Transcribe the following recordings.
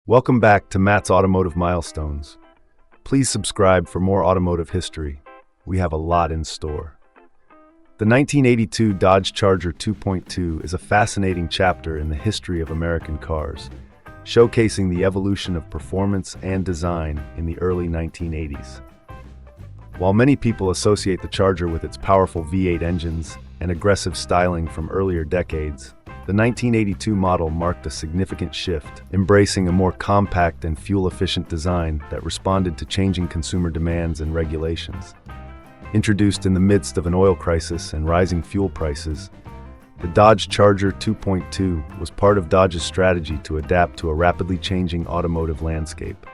Welcome back to Matt's Automotive Milestones. Please subscribe for more automotive history. We have a lot in store. The 1982 Dodge Charger 2.2 is a fascinating chapter in the history of American cars, showcasing the evolution of performance and design in the early 1980s. While many people associate the Charger with its powerful V8 engines and aggressive styling from earlier decades, the 1982 model marked a significant shift, embracing a more compact and fuel-efficient design that responded to changing consumer demands and regulations. Introduced in the midst of an oil crisis and rising fuel prices, the Dodge Charger 2.2 was part of Dodge's strategy to adapt to a rapidly changing automotive landscape.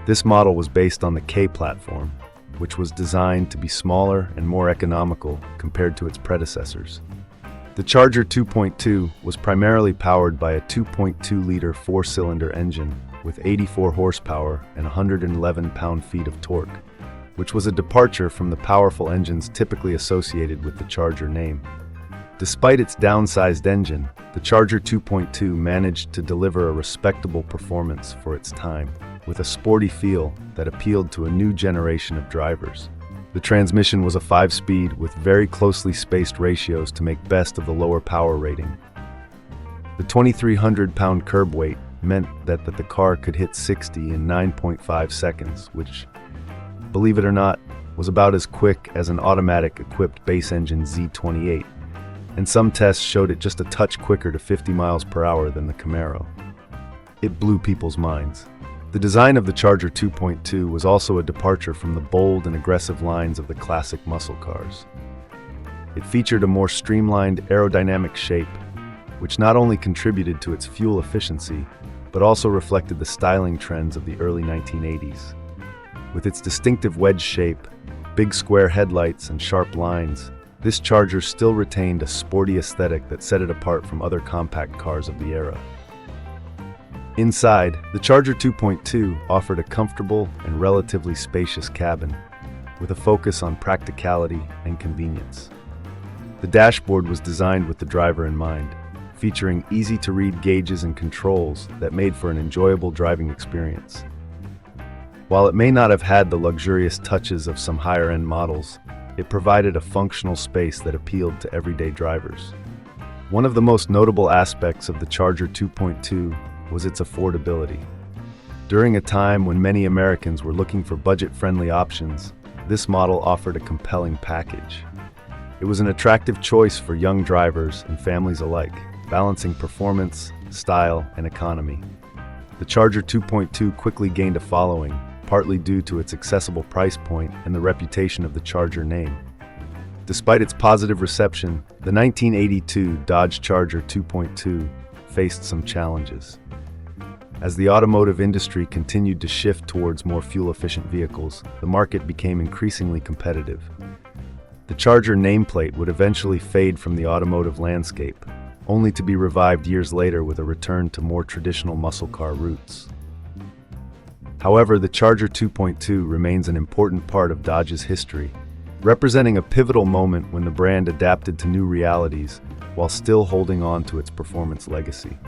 This model was based on the K platform, which was designed to be smaller and more economical compared to its predecessors. The Charger 2.2 was primarily powered by a 2.2-liter four-cylinder engine with 84 horsepower and 111 pound-feet of torque, which was a departure from the powerful engines typically associated with the Charger name. Despite its downsized engine, the Charger 2.2 managed to deliver a respectable performance for its time, with a sporty feel that appealed to a new generation of drivers. The transmission was a 5-speed with very closely spaced ratios to make best of the lower power rating. The 2,300-pound curb weight meant that the car could hit 60 in 9.5 seconds, which, believe it or not, was about as quick as an automatic-equipped base-engine Z28, and some tests showed it just a touch quicker to 50 miles per hour than the Camaro. It blew people's minds. The design of the Charger 2.2 was also a departure from the bold and aggressive lines of the classic muscle cars. It featured a more streamlined aerodynamic shape, which not only contributed to its fuel efficiency, but also reflected the styling trends of the early 1980s. With its distinctive wedge shape, big square headlights, and sharp lines, this Charger still retained a sporty aesthetic that set it apart from other compact cars of the era. Inside, the Charger 2.2 offered a comfortable and relatively spacious cabin, with a focus on practicality and convenience. The dashboard was designed with the driver in mind, featuring easy-to-read gauges and controls that made for an enjoyable driving experience. While it may not have had the luxurious touches of some higher-end models, it provided a functional space that appealed to everyday drivers. One of the most notable aspects of the Charger 2.2 was its affordability. During a time when many Americans were looking for budget-friendly options, this model offered a compelling package. It was an attractive choice for young drivers and families alike, balancing performance, style, and economy. The Charger 2.2 quickly gained a following, partly due to its accessible price point and the reputation of the Charger name. Despite its positive reception, the 1982 Dodge Charger 2.2 faced some challenges. As the automotive industry continued to shift towards more fuel-efficient vehicles, the market became increasingly competitive. The Charger nameplate would eventually fade from the automotive landscape, only to be revived years later with a return to more traditional muscle car roots. However, the Charger 2.2 remains an important part of Dodge's history, representing a pivotal moment when the brand adapted to new realities while still holding on to its performance legacy.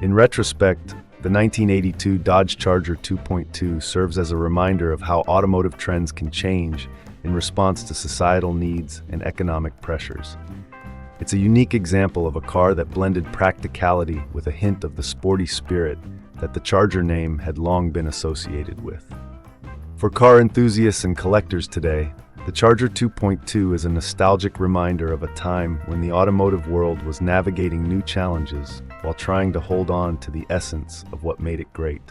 In retrospect, the 1982 Dodge Charger 2.2 serves as a reminder of how automotive trends can change in response to societal needs and economic pressures. It's a unique example of a car that blended practicality with a hint of the sporty spirit that the Charger name had long been associated with. For car enthusiasts and collectors today, the Charger 2.2 is a nostalgic reminder of a time when the automotive world was navigating new challenges while trying to hold on to the essence of what made it great.